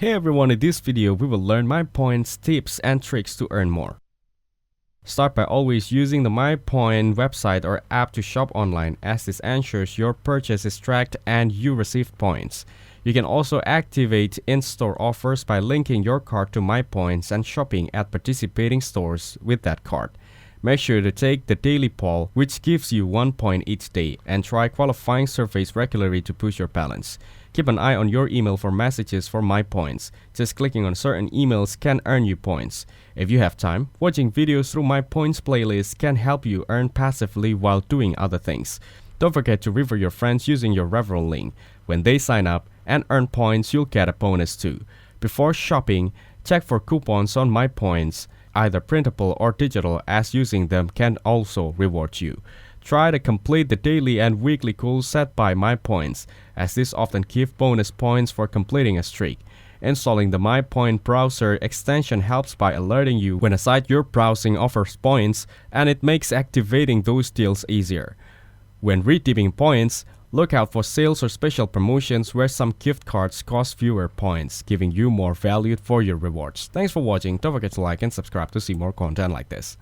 Hey everyone, in this video we will learn Mypoints tips and tricks to earn more. Start by always using the Mypoint website or app to shop online, as this ensures your purchase is tracked and you receive points. You can also activate in-store offers by linking your cart to Mypoints and shopping at participating stores with that cart. Make sure to take the daily poll, which gives you 1 point each day, and try qualifying surveys regularly to push your balance. Keep an eye on your email for messages for Mypoints. Just clicking on certain emails can earn you points. If you have time, watching videos through Mypoints playlist can help you earn passively while doing other things. Don't forget to refer your friends using your referral link. When they sign up and earn points, you'll get a bonus too. Before shopping, check for coupons on Mypoints, either printable or digital, as using them can also reward you. Try to complete the daily and weekly goals set by Mypoints, as this often gives bonus points for completing a streak. Installing the Mypoint browser extension helps by alerting you when a site you're browsing offers points, and it makes activating those deals easier. When redeeming points, look out for sales or special promotions where some gift cards cost fewer points, giving you more value for your rewards. Thanks for watching. Don't forget to like and subscribe to see more content like this.